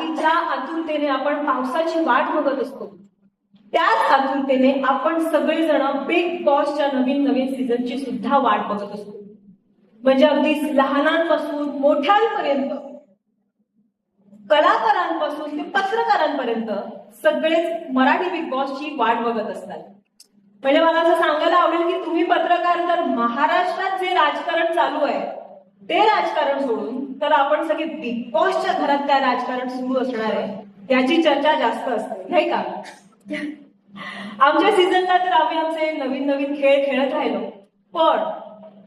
की ज्या आतुरतेने आपण पावसाची वाट बघत असतो, त्याच आतुरतेने आपण सगळेजण बिग बॉसच्या नवीन नवीन सीझनची सुद्धा वाट बघत असतो. म्हणजे अगदी लहानांपासून मोठ्यांपर्यंत, कलाकारांपासून ते पत्रकारांपर्यंत सगळेच मराठी बिग बॉसची वाट बघत असतात. म्हणजे मला असं सांगायला आवडेल की तुम्ही पत्रकार तर महाराष्ट्रात जे राजकारण चालू आहे ते राजकारण सोडून तर आपण सगळे बिग बॉसच्या घरात काय राजकारण सुरू असणार आहे याची चर्चा जास्त असते, नाही का? आमच्या सीझनला तर आम्ही आमचे नवीन नवीन खेळ खेळत राहिलो, पण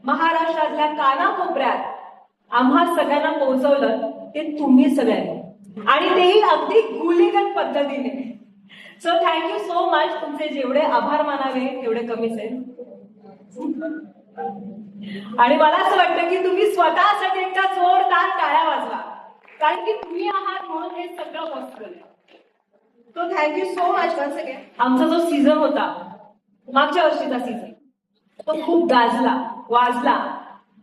महाराष्ट्रातल्या कानाकोपऱ्यात आम्हा सगळ्यांना पोहोचवलं ते तुम्ही सगळ्यांनी, आणि तेही अगदी गुलीगत पद्धतीने. So thank you so much. तुमचे जेवढे आभार मानावे तेवढे कमीच आहेत. आणि मला असं वाटतं की तुम्ही स्वतःसाठी एकदा जोरदार टाळ्या वाजवा, कारण की तुम्ही आहात म्हणून हे सगळं पॉसिबल आहे. So thank you so much once again. आमचा जो सीझन होता, मागच्या वर्षीचा सीझन, तो खूप गाजला, वाजला,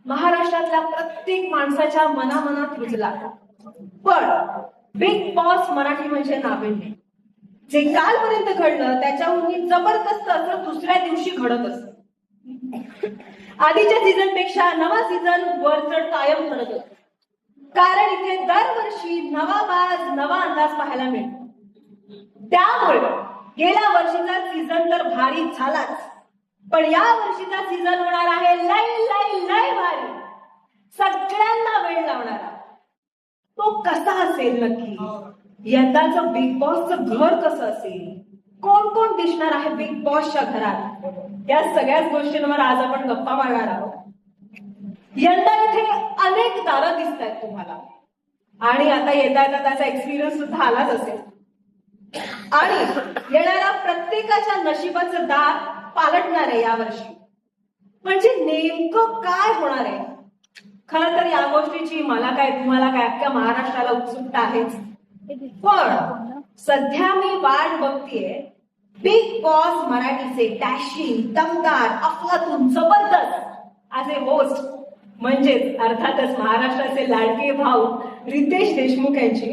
महाराष्ट्रातल्या प्रत्येक माणसाच्या मनामनात रुजला. पण बिग बॉस मराठी म्हणजे नाविन्य. जे कालपर्यंत घडलं त्याच्याहून जबरदस्त असं दुसऱ्या दिवशी घडत असत. आधीच्या सीझन पेक्षा नवा सीझन वरचढ कायम करत होता, कारण इथे दरवर्षी नवा बाज, नवा अंदाज पाहायला मिळतो. त्यामुळे गेल्या वर्षीचा सीझन तर भारी झालाच, पण या वर्षीचा सीझन होणार आहे लय लय लय भारी, सगळ्यांना वेळ लावणारा. तो कसा असेल नक्की? यंदाचं बिग बॉसचं घर कसं असेल? कोण कोण दिसणार आहे बिग बॉसच्या घरात? या सगळ्याच गोष्टींवर आज आपण गप्पा मारणार आहोत. यंदा इथे अनेक दारं दिसत आहेत तुम्हाला, आणि आता येता येता त्याचा एक्सपिरियन्स सुद्धा आलाच असेल. आणि येणाऱ्या प्रत्येकाच्या नशिबाचं दार पालटणार आहे यावर्षी. म्हणजे नेमकं काय होणार आहे? खरं तर या गोष्टीची मला काय, तुम्हाला काय, अख्ख्या महाराष्ट्राला उत्सुकता आहेच. पण सध्या मी वाट बघतीये बिग बॉस मराठीचे डॅशिंग, दमदार, अफलातून, जबरदस्त असे होस्ट, म्हणजेच अर्थातच महाराष्ट्राचे लाडके भाऊ रितेश देशमुख यांची.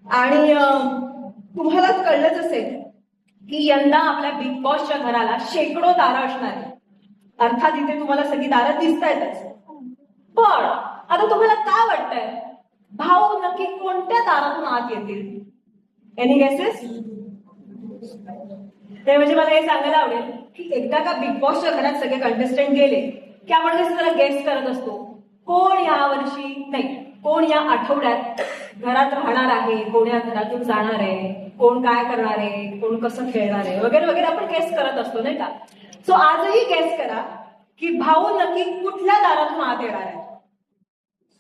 आणि तुम्हाला कळलंच असेल की यंदा आपल्या बिग बॉसच्या घराला शेकडो दारं असणार आहे. अर्थात इथे तुम्हाला सगळी दारं दिसतायतच, पण आता तुम्हाला काय वाटतंय, भाऊ नक्की कोणत्या दारातून आत येतील? Any guesses? ते म्हणजे मला हे सांगायला आवडेल की एकदा का बिग बॉसच्या घरात सगळे कंटेस्टंट गेले की आपण कसं जरा गेस करत असतो, कोण या वर्षी नाही, कोण या आठवड्यात घरात राहणार आहे, कोण या घरातून जाणार आहे, कोण काय करणार आहे, कोण कसं खेळणार आहे, वगैरे वगैरे आपण गेस करत असतो, नाही का? सो आजही गेस करा की भाऊ नक्की कुठल्या दारातून आत येणार आहे.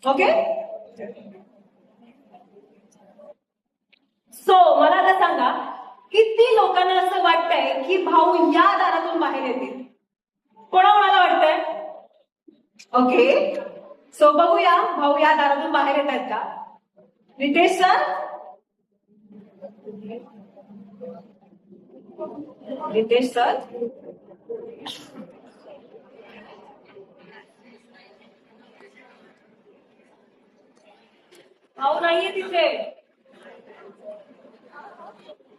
ओके, सो मला आता सांगा, किती लोकांना असं वाटतंय की भाऊ या दारातून बाहेर येतील? कोणाला वाटतंय? ओके, सो बघूया भाऊ या दारातून बाहेर येत आहेत का? रितेश सर, रितेश सर, भाऊ नाहीये तिथे.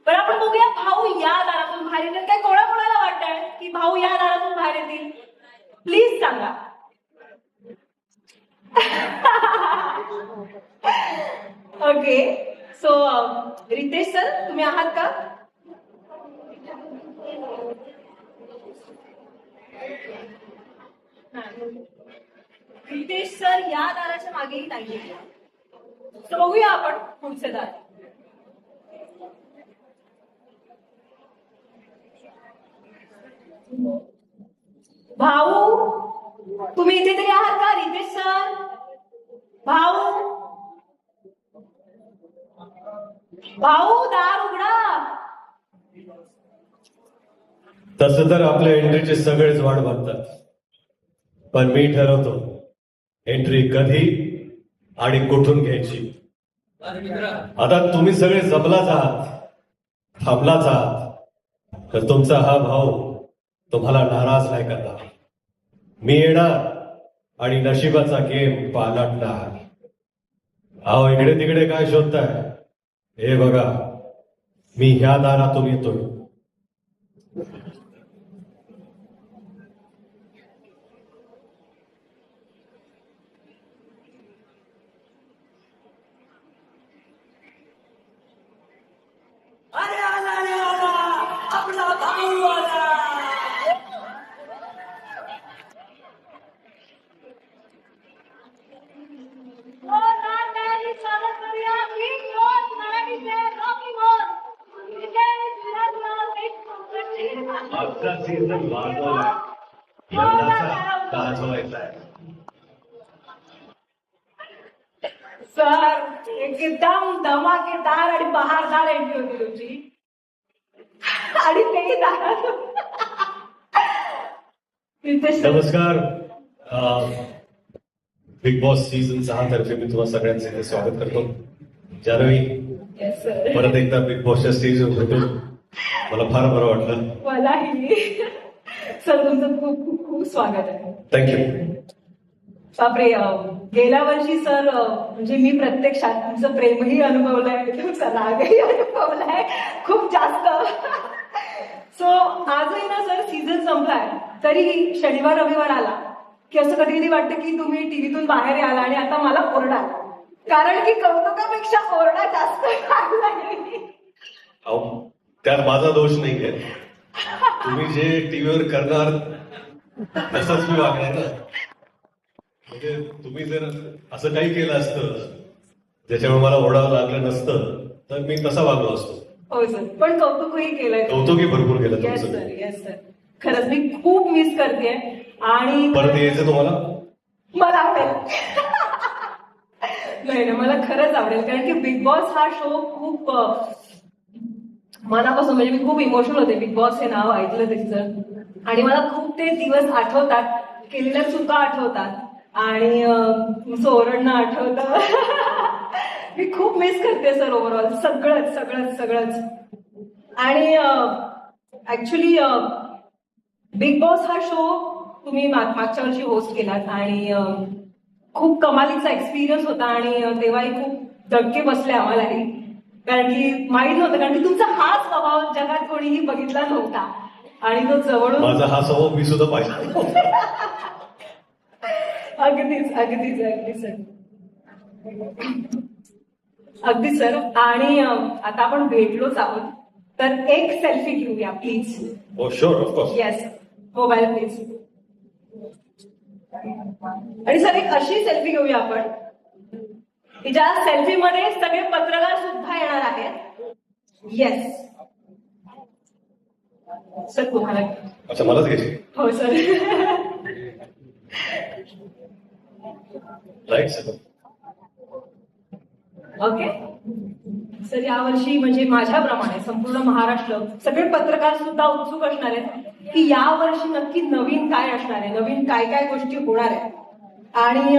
पण आपण बघूया भाऊ या दारातून बाहेर येतील काय? कोणाला वाटतंय की भाऊ या दारातून बाहेर येतील? प्लीज सांगा. ओके, सो रितेश सर, तुम्ही आहात का? रितेश सर या दाराच्या मागेही नाहीये. सो बघूया आपण पुढचे दार. भाऊ, तुम्ही इथे तरी आहात का? रितेश सर, भाऊ, भाऊ दार उघडा. तसं तर आपल्या एंट्रीचे सगळेच वाट बघतात, पण मी ठरवतो एंट्री कधी आणि कुठून घ्यायची. आता तुम्ही सगळे जमलाच आहात, थांबलाच आहात, तर तुमचा हा भाऊ तुम्हाला नाराज नाही करणार. मी येणार आणि नशिबाचा गेम पालटणार. अहो, इकडे तिकडे काय शोधताय? हे बघा, मी ह्या दारातून येतोय. अरे आला रे आला आपला भाऊ आला. आजचा सीझन वाढवलाय, यंदाचा गाजवायचा आहे. सर एकदम धमाकेदार आणि बहारदार एंट्री होती तुमची, आणि तेही दारात. रितेश सर, नमस्कार. बिग बॉस सीझन 6 तर्फे मी तुम्हा सगळ्यांचे इथे स्वागत करतो. Janhvi, Yes, sir. परत एकदा बिग बॉसच्या स्टेजवर भेटून मला फार बरं वाटलं. मलाही. सर तुमचं खूप खूप खूप स्वागत आहे. थँक्यू. बापरे, गेल्या वर्षी सर म्हणजे मी प्रत्यक्षात तुमचं प्रेमही अनुभवलंय, तुमचा रागही अनुभवलाय खूप जास्त. सो आजही ना सर सीझन संपलाय तरी शनिवार रविवार आला की असं कधी कधी वाटतं की तुम्ही टीव्हीतून बाहेर आला आणि आता मला ओरडा, कारण की कौतुकापेक्षा ओरडा जास्त लागलाय. अहो, त्यात माझा दोष नाहीये. तुम्ही जे टीव्हीवर करणार तसंच मी वागणार ना. म्हणजे तुम्ही जर असं काही केलं असतं ज्याच्यामुळे मला ओरडावं लागलं नसतं तर मी कसा वागलो असतो. हो सर, पण कौतुकही केलंय. कौतुकही भरपूर केलं येस तुमचं. Sir, yes sir. खरंच मी खूप मिस करते आणि परत यायचं तुम्हाला? मला आवडेल. नाही ना, मला खरंच आवडेल, कारण की बिग बॉस हा शो खूप मनापासून, म्हणजे मी खूप इमोशनल होते बिग बॉस हे नाव ऐकलं त्याचं, आणि मला खूप ते दिवस आठवतात, केलेल्या चुका आठवतात आणि तुमचं ओरडणं आठवतं. मी खूप मिस करते सर ओव्हरऑल सगळंच सगळंच सगळंच. आणि ऍक्च्युली बिग बॉस हा शो तुम्ही मागच्या वर्षी होस्ट केलात आणि खूप कमालीचा एक्सपिरियन्स होता आणि तेव्हाही खूप धक्के बसले आम्हालाही, कारण की माहीत नव्हतं, कारण की तुमचा हा स्वभाव जगात कोणीही बघितला नव्हता आणि तो जवळून. माझा हा स्वभाव मी सुद्धा पाहिजे. अगदीच अगदीच अगदीच सर, अगदी सर. आणि आता आपण भेटलोच आहोत तर एक सेल्फी घेऊया प्लीज. हो sure, of course. Yes, mobile please. आणि सर एक अशी सेल्फी घेऊया आपण की ज्या सेल्फी मध्ये सगळे पत्रकार सुद्धा येणार आहेत. येस सर, तुम्हाला. अच्छा, मलाच घ्यायची. हो sir. Right sir. Okay sir, यावर्षी म्हणजे माझ्याप्रमाणे संपूर्ण महाराष्ट्र सगळे पत्रकार सुद्धा उत्सुक असणार आहेत की यावर्षी नक्की नवीन काय असणार आहे, नवीन काय काय गोष्टी होणार आहेत. आणि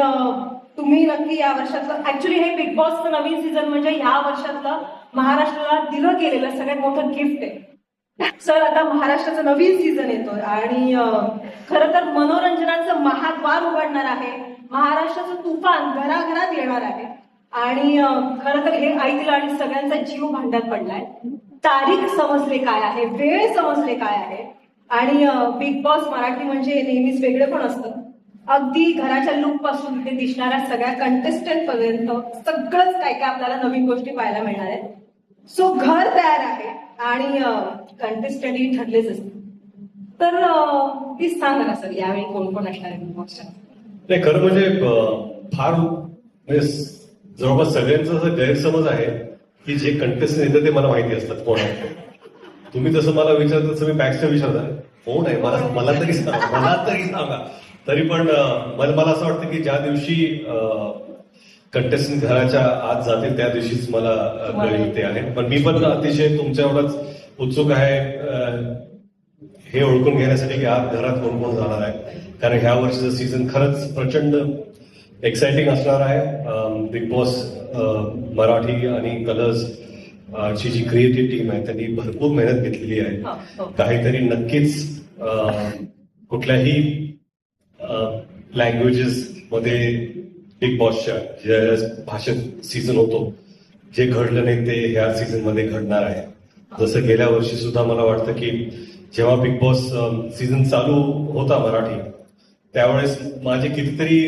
तुम्ही नक्की या वर्षातलं, ऍक्च्युली हे बिग बॉसचं नवीन सीझन म्हणजे या वर्षातलं महाराष्ट्राला दिलं गेलेलं सगळ्यात मोठं गिफ्ट आहे. सर आता महाराष्ट्राचा नवीन सीझन येतोय आणि खरं तर मनोरंजनाचं महाद्वार उघडणार आहे. महाराष्ट्राचं तुफान घराघरात येणार आहे आणि खरं तर हे ऐकलं आणि सगळ्यांचा जीव भांड्यात पडलाय. तारीख समजले काय आहे, वेळ समजले काय आहे. आणि बिग बॉस मराठी म्हणजे नेहमीच वेगळं पण असतं. अगदी घराच्या लुक पासून इथे दिसणाऱ्या सगळ्या कंटेस्टंट पर्यंत सगळंच काय काय आपल्याला नवीन गोष्टी पाहायला मिळणार आहेत. सो घर तयार आहे आणि कंटेस्टंटही ठरलेच असतील. तर प्लीज सांगा ना सर, यावेळी कोण कोण असणार आहे बिग बॉसच्या? नाही, खरं म्हणजे फार म्हणजे जवळपास सगळ्यांचा असा गैरसमज आहे की जे कंटेस्टंट येतं ते मला माहिती असतात कोण आहे. तुम्ही जसं मला विचारता तसं मी बॅक्सचं विचारता कोण आहे, मला तरी सांगा. तरी पण मला असं वाटतं की ज्या दिवशी कंटेस्टंट घराच्या आत जाते त्या दिवशीच मला कळेल ते आहे. पण मी पण अतिशय तुमच्या एवढाच उत्सुक आहे हे ओळखून घेण्यासाठी की आज घरात कोण कोण जाणार आहे, कारण ह्या वर्षीचं सीझन खरंच प्रचंड एक्साइटिंग असणार आहे. बिग बॉस मराठी आणि कलर्स ची जी क्रिएटिव्ह टीम आहे त्यांनी भरपूर मेहनत घेतलेली आहे. काहीतरी नक्कीच कुठल्याही लँग्वेजेस मध्ये बिग बॉसच्या ज्या भाषेत सीझन होतो जे घडलं नाही ते ह्या सीझन मध्ये घडणार आहे. जसं गेल्या वर्षी सुद्धा मला वाटतं की जेव्हा बिग बॉस सीझन चालू होता मराठी, त्यावेळेस माझे कितीतरी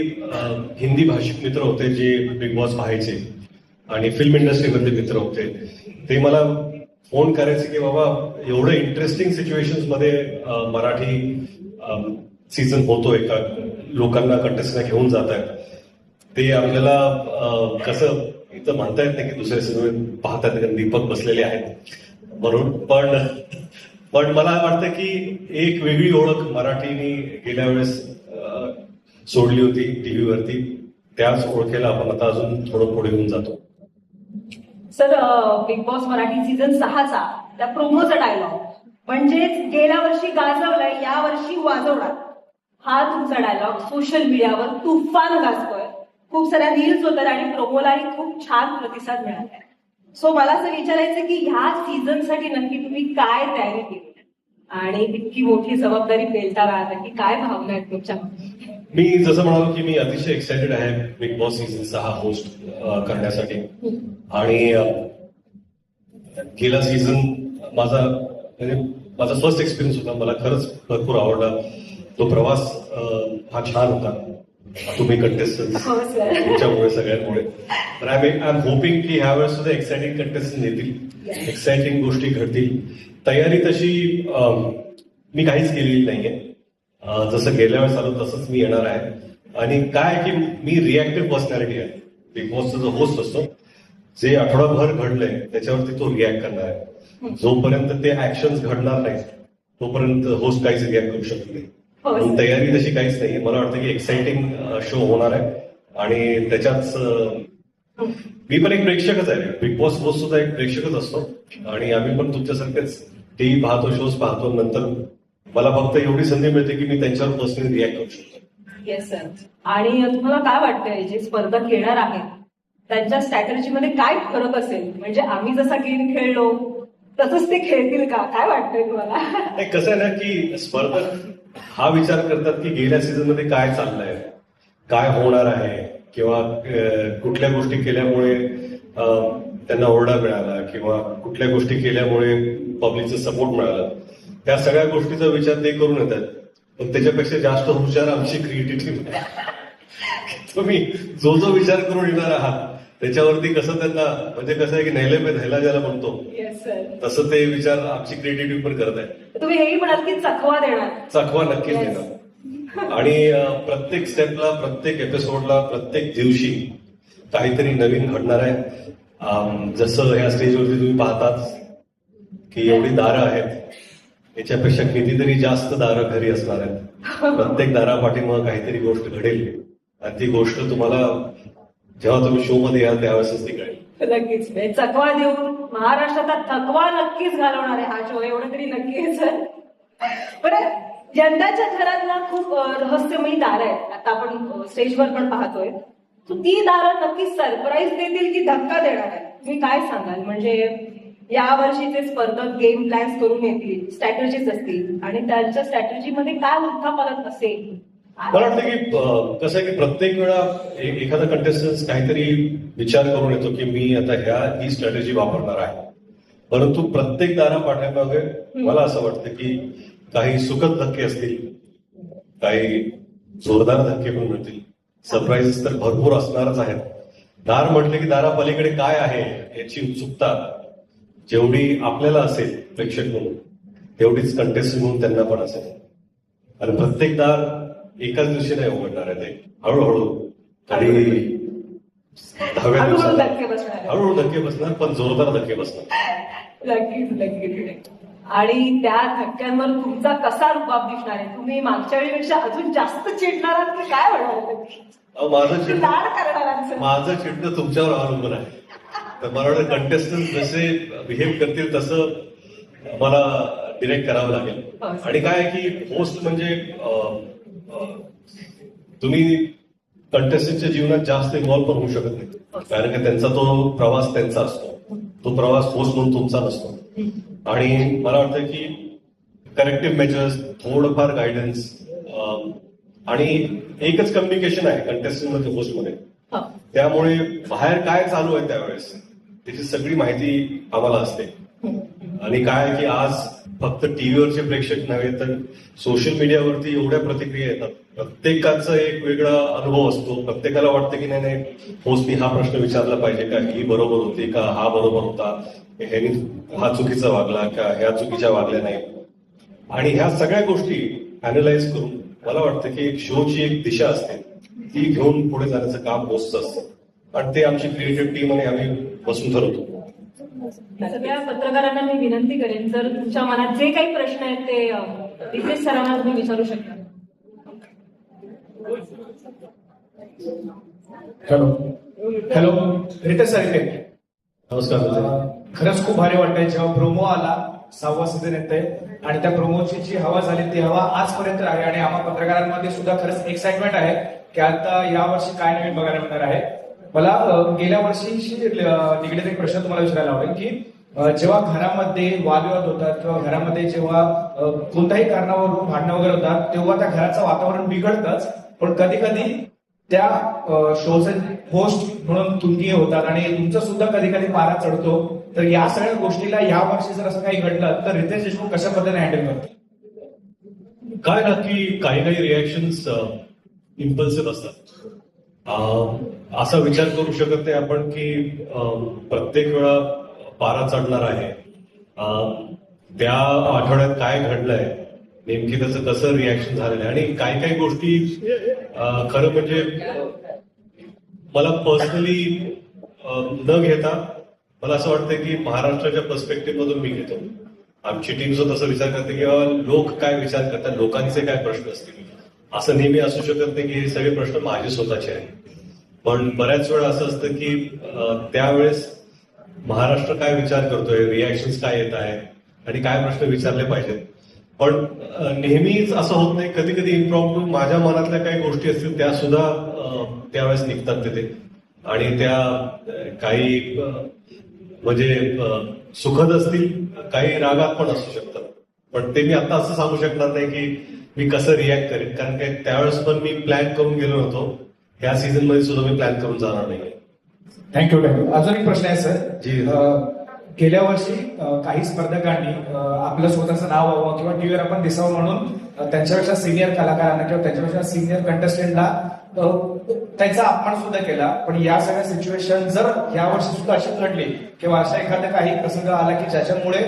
हिंदी भाषिक मित्र होते जे बिग बॉस पाहायचे आणि फिल्म इंडस्ट्रीमधले मित्र होते. ते मला फोन करायचे की बाबा एवढं इंटरेस्टिंग सिच्युएशन्स मध्ये मराठी सीझन होतोय का, लोकांना कंटेस्टला घेऊन जात आहेत. ते आपल्याला कसं इथं म्हणता येत नाही की दुसऱ्या सीझन पाहतात कारण दीपक बसलेले आहेत म्हणून, पण मला वाटतं की एक वेगळी ओळख मराठीने गेल्या वेळेस सोडली होती टीव्हीवरती. त्याच ओळखेला आपण आता अजून थोडं पुढे येऊन जातो. Sir, big boss Marathi season 6चा त्या प्रोमोचा डायलॉग म्हणजेच गेल्या वर्षी गाजवलाय या वर्षी वाजवणार, हा तुमचा डायलॉग सोशल मीडियावर तुफान गाजतोय. खूप साऱ्या रील्स होतात आणि प्रोमोलाही खूप छान प्रतिसाद मिळालाय. सो मला असं विचारायचं की ह्या सीझनसाठी नक्की तुम्ही काय तयारी केली आणि इतकी मोठी जबाबदारी पेलताना आता की काय भावना आहेत तुमच्या? मी जसं म्हणालो की मी अतिशय एक्सायटेड आहे बिग बॉस सीझन 6 होस्ट करण्यासाठी. आणि गेला सीझन माझा फर्स्ट एक्सपिरियन्स होता. मला खरंच भरपूर आवडला. तो प्रवास हा छान होता. तुम्ही कंटेस्टंट तुमच्यामुळे सगळ्यांमुळे. तर आय एम होपिंग की ह्या वेळेस सुद्धा एक्साइटिंग कंटेस्टंट येतील, एक्साइटिंग गोष्टी घडतील. तयारी तशी मी काहीच केलेली नाहीये. जसं गेल्या वेळेस आलो तसंच मी येणार आहे. आणि काय की मी रिॲक्टिव्ह पर्सनॅलिटी आहे. बिग बॉसचा जो होस्ट असतो, जे आठवडाभर घडलंय त्याच्यावरती तो रिॲक्ट करणार आहे. जोपर्यंत ते ऍक्शन्स घडणार नाही तोपर्यंत होस्ट काहीच रिॲक्ट करू शकत नाही. पण तयारी तशी काहीच नाहीये. मला वाटतं की एक्साइटिंग शो होणार आहे आणि त्याच्याच मी पण एक प्रेक्षकच आहे. बिग बॉस होस्ट सुद्धा एक प्रेक्षकच असतो आणि आम्ही पण तुमच्यासारखेच टीव्ही पाहतो, शोज पाहतो. नंतर मला फक्त एवढी संधी मिळते की मी त्यांच्यावर पर्सनली रिॲक्ट करू शकतो. Yes sir. आणि तुम्हाला काय वाटतंय जे स्पर्धक येणार आहेत त्यांच्या स्ट्रॅटेजीमध्ये काय फरक असेल? म्हणजे आम्ही जसा गेम खेळलो तसंच ते खेळतील का? काय वाटतंय तुम्हाला? कसं आहे ना की स्पर्धक हा विचार करतात की गेल्या सीझन मध्ये काय चाललंय, काय होणार आहे, किंवा कुठल्या गोष्टी केल्यामुळे त्यांना ओरडा मिळाला किंवा कुठल्या गोष्टी केल्यामुळे पब्लिकचा सपोर्ट मिळाला. त्या सगळ्या गोष्टीचा विचार ते करून येतात. पण त्याच्यापेक्षा जास्त हुशार आमची क्रिएटिव्हिटी. तुम्ही जो जो विचार करून येणार आहात त्याच्यावरती कसं त्यांना, म्हणजे कसं आहे की नेहले पे धैला ज्याला म्हणतो तसं ते विचार आमची क्रिएटिव्हिटी पण करत आहे. तुम्ही हेही म्हणाल की चकवा देणार. चकवा नक्कीच देणार. आणि प्रत्येक स्टेपला, प्रत्येक एपिसोडला, प्रत्येक दिवशी काहीतरी नवीन घडणार आहे. जसं ह्या स्टेजवरती तुम्ही पाहताच की एवढी दारं आहेत, याच्यापेक्षा कितीतरी जास्त दारं घरी असणार आहेत. प्रत्येक दारापाठीमागं काहीतरी गोष्ट घडेल आणि ती गोष्ट तुम्हाला जेव्हा तुम्ही शो मध्ये याल त्यावेळेसच ती कळेल. नक्कीच. चकवा देऊन महाराष्ट्राचा थकवा नक्कीच घालवणार आहे हा शो, एवढं तरी नक्की आहे सर. बरं, यंदाच्या घरातला खूप रहस्यमयी दारं आहेत. आता आपण स्टेजवर पण पाहतोय. ती दारं नक्कीच सरप्राईज देतील की धक्का देणार आहे? तुम्ही काय सांगाल? म्हणजे या वर्षीचे स्पर्धक गेम प्लॅन्स करून येतील, स्ट्रॅटेजीज असतील आणि त्यांच्या स्ट्रॅटेजीमध्ये काय उलथापालथ असेल? मला वाटतं की कसं आहे की प्रत्येक वेळा एखादा कंटेस्टंट काहीतरी विचार करून येतो की मी आता ही स्ट्रॅटेजी वापरणार आहे. परंतु प्रत्येक दारा पाठीमागे मला असं वाटतं की काही सुखद धक्के असतील, काही जोरदार धक्के पण मिळतील. सरप्राईजेस तर भरपूर असणारच आहेत. दार म्हटले की दारा पलीकडे काय आहे याची उत्सुकता जेवढी आपल्याला असेल प्रेक्षक म्हणून, तेवढीच कंटेस्टंट म्हणून त्यांना पण असेल. आणि प्रत्येक दार एकाच दिवशी नाही उघडणार आहे. ते हळूहळू कधी 10व्या दिवसाला हळूहळू धक्के बसणार, पण जोरदार धक्के बसणार. नक्कीच नक्कीच. आणि त्या धक्क्यांवर तुमचा कसा रुबाब दिसणार आहे? तुम्ही मागच्या वेळेपेक्षा अजून जास्त चिडणार आहात की काय होणार? माझं चिडणं तुमच्यावर अवलंबून आहे. तर मला वाटतं कंटेस्टंट जसे बिहेव करतील तसं मला डिरेक्ट करावं लागेल. आणि काय आहे की होस्ट म्हणजे तुम्ही कंटेस्टंटच्या जीवनात जास्त इन्व्हॉल्व्ह पण होऊ शकत नाही, कारण की त्यांचा तो प्रवास त्यांचा असतो. तो प्रवास होस्ट म्हणून तुमचा नसतो. आणि मला वाटतं की करेक्टिव्ह मेजर्स, थोडंफार गायडन्स आणि एकच कम्युनिकेशन आहे कंटेस्टंट मध्ये, होस्ट मध्ये. त्यामुळे बाहेर काय चालू आहे त्यावेळेस त्याची सगळी माहिती आम्हाला असते. आणि काय आहे की आज फक्त टीव्हीवरचे प्रेक्षक नव्हे तर सोशल मीडियावरती एवढ्या प्रतिक्रिया येतात. प्रत्येकाचा एक वेगळा अनुभव असतो. प्रत्येकाला वाटतं की नाही होस्टनी हा प्रश्न विचारला पाहिजे का, ही बरोबर होती का, हा बरोबर होता, ह्यानी हा चुकीचा वागला का, ह्या चुकीच्या वागल्या नाही. आणि ह्या सगळ्या गोष्टी अॅनलाइज करून मला वाटतं की एक शोची एक दिशा असते ती घेऊन पुढे जाण्याचं काम होस्टचं असतं. आणि ते आमची क्रिएटिव्ह टीम आणि आम्ही बसून ठरवतो. सगळ्या पत्रकारांना मी विनंती करेन, जर तुमच्या मनात जे काही प्रश्न आहेत ते रितेश सरांना तुम्ही विचारू शकता. हॅलो रितेश सर इथे. नमस्कार. खरंच खूप भारी वाटतंय जेव्हा प्रोमो आला, 6वा सीझन येतंय आणि त्या प्रोमोची जी हवा झाली ती हवा आजपर्यंत आहे. आणि आम्हा पत्रकारांमध्ये सुद्धा खरंच एक्साइटमेंट आहे की आता यावर्षी काय नवीन बघायला मिळणार आहे. मला गेल्या वर्षीशी निगडीत एक प्रश्न तुम्हाला विचारायला आवडेल की जेव्हा घरामध्ये वादविवाद होतात किंवा घरामध्ये जेव्हा कोणत्याही कारणावरून भांडणं वगैरे होतात तेव्हा त्या घराचं वातावरण बिघडतंच. पण कधी कधी त्या शोचे होस्ट म्हणून तुम्ही होतात आणि तुमचं सुद्धा कधी कधी पारा चढतो. तर या सगळ्या गोष्टीला या वर्षी जर असं काही घडलं तर रितेश देशमुख कशा पद्धतीने हँडल करतो? काय ना की काही रिॲक्शन्स इम्पल्सिव्ह असतात. असा विचार करू शकत नाही आपण की प्रत्येक वेळा पारा चढणार आहे. त्या आठवड्यात काय घडलंय, नेमकी त्याचं कसं रिॲक्शन झालेलं आहे. आणि काही गोष्टी खरं म्हणजे मला पर्सनली न घेता मला असं वाटतं की महाराष्ट्राच्या पर्स्पेक्टिव्ह मधून मी घेतो. आमची टीम सुद्धा तसा विचार करते की लोक काय विचार करतात, लोकांचे काय प्रश्न असतील. असं नेहमी असू शकत नाही की हे सगळे प्रश्न माझे स्वतःचे आहेत. पण बऱ्याच वेळा असं असतं की त्यावेळेस महाराष्ट्र काय विचार करतोय, रिॲक्शन्स काय येत आहे आणि काय प्रश्न विचारले पाहिजेत. पण नेहमीच असं होत नाही. कधी कधी इम्प्रॉम्प्टू माझ्या मनातल्या काही गोष्टी असतील त्या सुद्धा त्यावेळेस निघतात तिथे. आणि त्या काही म्हणजे सुखद असतील, काही रागात पण असू शकतात. पण ते मी आता असं सांगू शकणार नाही की मी कसं रिॲक्ट करेन, कारण काय त्यावेळेस पण मी प्लॅन करून गेलो नव्हतो. ह्या सीझन मध्ये सुद्धा मी प्लॅन करून जाणार नाही. थँक्यू. अजून एक प्रश्न आहे सर. जी. गेल्या वर्षी काही स्पर्धकांनी आपलं स्वतःचं नाव व्हावं किंवा टीव्हीवर आपण दिसावं म्हणून त्यांच्यापेक्षा सिनियर कलाकारांना किंवा त्यांच्यापेक्षा सिनियर कंटेस्टंटला त्यांचा अपमान सुद्धा केला. पण या सगळ्या सिच्युएशन जर या वर्षी सुद्धा अशी घडली किंवा अशा एखादा काही प्रसंग आला की ज्याच्यामुळे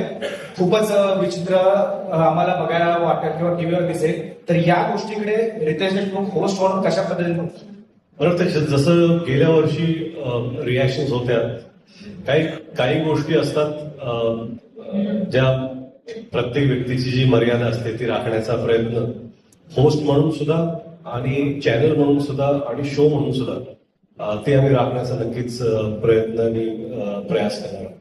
खूपच विचित्र आम्हाला बघायला वाटेल किंवा टीव्हीवर दिसेल, तर या गोष्टीकडे रितेश देशमुख होस्ट म्हणून कशा पद्धतीने बरोबर. जसं गेल्या वर्षी रिॲक्शन होत्या, काही गोष्टी असतात ज्या प्रत्येक व्यक्तीची जी मर्यादा असते ती राखण्याचा प्रयत्न होस्ट म्हणून सुद्धा आणि चॅनल म्हणून सुद्धा आणि शो म्हणून सुद्धा ते आम्ही राखण्याचा नक्कीच प्रयत्न आणि प्रयास करणार आहोत.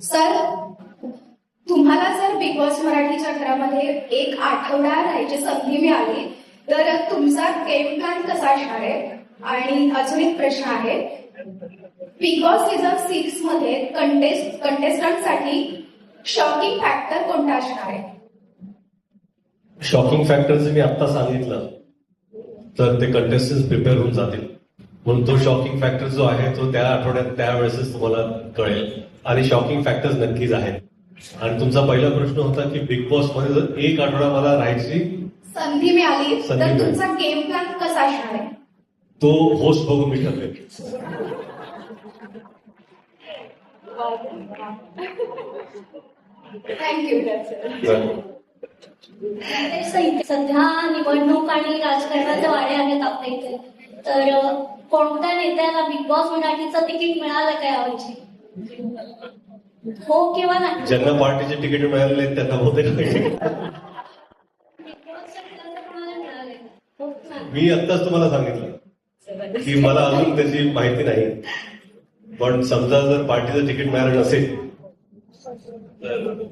सर, तुम्हाला जर बिग बॉस मराठीच्या घरामध्ये एक आठवडा राहायची संधी मिळाली तर तुमचा गेम प्लॅन कसा असणार आहे? आणि अजून एक प्रश्न आहे, बिग बॉस सीझन 6 मध्ये कंटेस्टंटसाठी शॉकिंग फॅक्टर कोणता असणार आहे? शॉकिंग फॅक्टरचं मी आता सांगितलं तर ते कंटेस्टंट प्रिपेअर होऊन जातील. म्हणून तो शॉकिंग फॅक्टर जो आहे तो त्या आठवड्यात त्यावेळेसच तुम्हाला कळेल. आणि शॉकिंग फॅक्टर्स नक्कीच आहेत. आणि तुमचा पहिला प्रश्न होता की बिग बॉस मध्ये जर एक आठवडा मला राहायची संधी मिळाली तर तुमचा गेम प्लॅन कसा असणार आहे? तो होस्ट बघून मी ठरवेल. थँक्यू. सध्या निवडणूक आणि राजकारणाचे वारे आहेत आपल्या इथे, तर कोणत्या नेत्याला बिग बॉस मराठीचं तिकीट मिळालं का यावर्षी? हो किंवा नाही? ज्यांना पार्टीचे तिकीट मिळालेले आहेत त्यांना बहुतेक मी आत्ताच तुम्हाला सांगितलं की मला अजून त्याची माहिती नाही. पण समजा जर पार्टीचं तिकीट मिळालं नसेल तर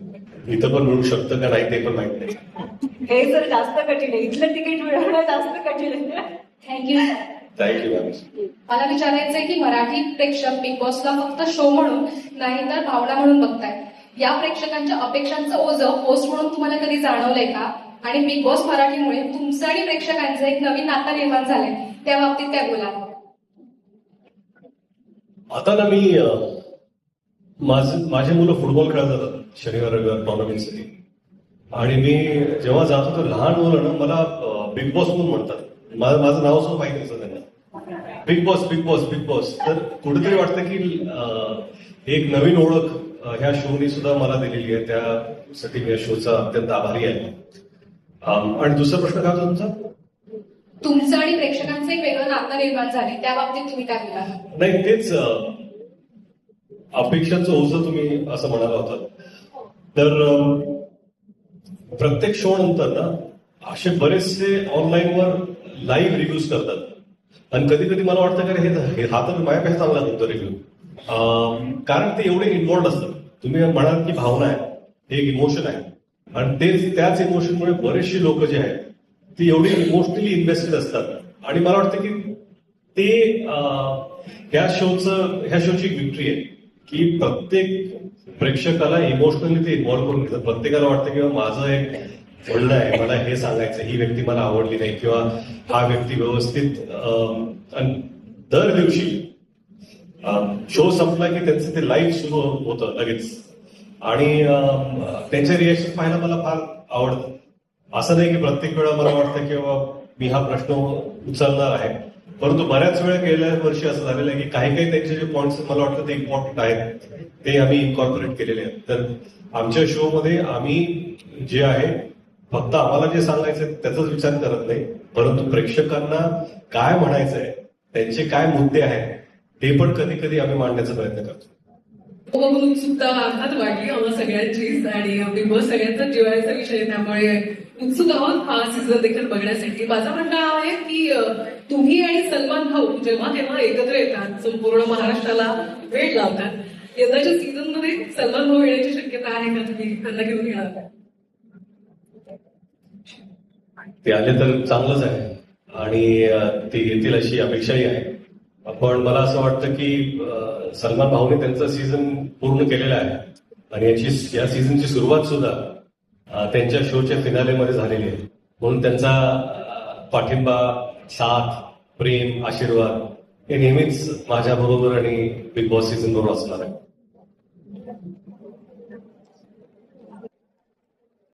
इथं पण मिळू शकतं का नाही ते पण माहित नाही. हे जर जास्त कठीण आहे, इथलं तिकीट मिळवणं जास्त कठीण आहे. थँक्यू. Thank you ma'am. मला विचारायचंय की मराठी प्रेक्षक बिग बॉसला फक्त शो म्हणून नाही तर भावना म्हणून बघतायत. या प्रेक्षकांच्या अपेक्षांचं ओझं होस्ट म्हणून तुम्हाला कधी जाणवलंय का? आणि बिग बॉस मराठीमुळे तुमचं आणि प्रेक्षकांचं एक नवीन नातं निर्माण झालंय, त्या बाबतीत काय बोला? आता ना मी माझे मुलं फुटबॉल खेळत जातात शनिवार रविवार टुर्नामेंटसाठी. आणि मी जेव्हा जातो तर लहान मुलं ना मला बिग बॉस म्हणून म्हणतात. माझं नाव सुद्धा माहिती नसतं त्यांना. Big boss big boss big boss. तर कुठेतरी वाटतं की एक नवीन ओळख ह्या शोनी सुद्धा मला दिलेली आहे. त्यासाठी मी या शोचा अत्यंत आभारी आहे. आणि दुसरा प्रश्न काय होता तुमचा? तुमचं आणि प्रेक्षकांचं एक वेगळं नातं निर्माण झाले, त्या बाबतीत तुम्ही काय बोला? नाही, तेच अपेक्षांचं ओझं तुम्ही असं म्हणाला होता. तर प्रत्येक शो नंतर ना असे बरेचसे ऑनलाईनवर लाईव्ह रिव्ह्यूज करतात. आणि कधी कधी मला वाटतं का हा तर माझ्यापेक्षा चांगला करतो रिव्ह्यू. कारण ते एवढे इन्व्हॉल्ड असतात. तुम्ही म्हणाल की भावना आहे, हे एक इमोशन आहे. आणि त्याच इमोशनमुळे बरेचशी लोक जे आहेत ती एवढी इमोशनली इन्व्हेस्टेड असतात. आणि मला वाटतं की ते ह्या शोची एक विक्ट्री आहे की प्रत्येक प्रेक्षकाला इमोशनली ते इन्व्हॉल्व्ह करून घेतात. प्रत्येकाला वाटतं किंवा माझं एक म्हणणं आहे, मला हे सांगायचं, ही व्यक्ती मला आवडली नाही किंवा हा व्यक्ती व्यवस्थित. दर दिवशी शो संपला की त्यांचं ते लाईव्ह सुरू होतं लगेच. आणि त्यांचे रिएक्शन पाहायला मला फार आवडतं. असं नाही की प्रत्येक वेळा मला वाटतं की मी हा प्रश्न उचलणार आहे. परंतु बऱ्याच वेळा गेल्या वर्षी असं झालेलं आहे की काही त्यांचे जे पॉइंट्स मला वाटतं ते इम्पॉर्टंट आहेत ते आम्ही इन्कॉर्पोरेट केलेले आहेत. तर आमच्या शो मध्ये आम्ही जे आहे फक्त आम्हाला जे सांगायचं त्याचाच विचार करत नाही, परंतु प्रेक्षकांना काय म्हणायचंय, त्यांचे काय मुद्दे आहेत ते पण कधी कधी आम्ही मांडण्याचा प्रयत्न करतो. बघून उत्सुकता अर्थात वाढली आम्हा सगळ्यांचीच. आणि बिग बॉस सगळ्यांचा जिव्हाळ्याचा विषय, त्यामुळे उत्सुक आहोत हा सीझन देखील बघण्यासाठी. माझं म्हणणं आहे की तुम्ही आणि सलमान भाऊ जेव्हा केव्हा एकत्र येतात, संपूर्ण महाराष्ट्राला वेळ लावतात, यंदाच्या सीझन मध्ये सलमान भाऊ येण्याची शक्यता आहे का? तुम्ही त्यांना घेऊन येणार का? ते आले तर चांगलंच आहे आणि ते येतील अशी अपेक्षाही आहे. पण मला असं वाटतं की सलमान भाऊने त्यांचं सीझन पूर्ण केलेलं आहे आणि या सीझनची सुरुवात सुद्धा त्यांच्या शोच्या फिनालेमध्ये झालेली आहे. म्हणून त्यांचा पाठिंबा, साथ, प्रेम, आशीर्वाद हे नेहमीच माझ्याबरोबर आणि बिग बॉस सीझन बरोबर असणार आहे.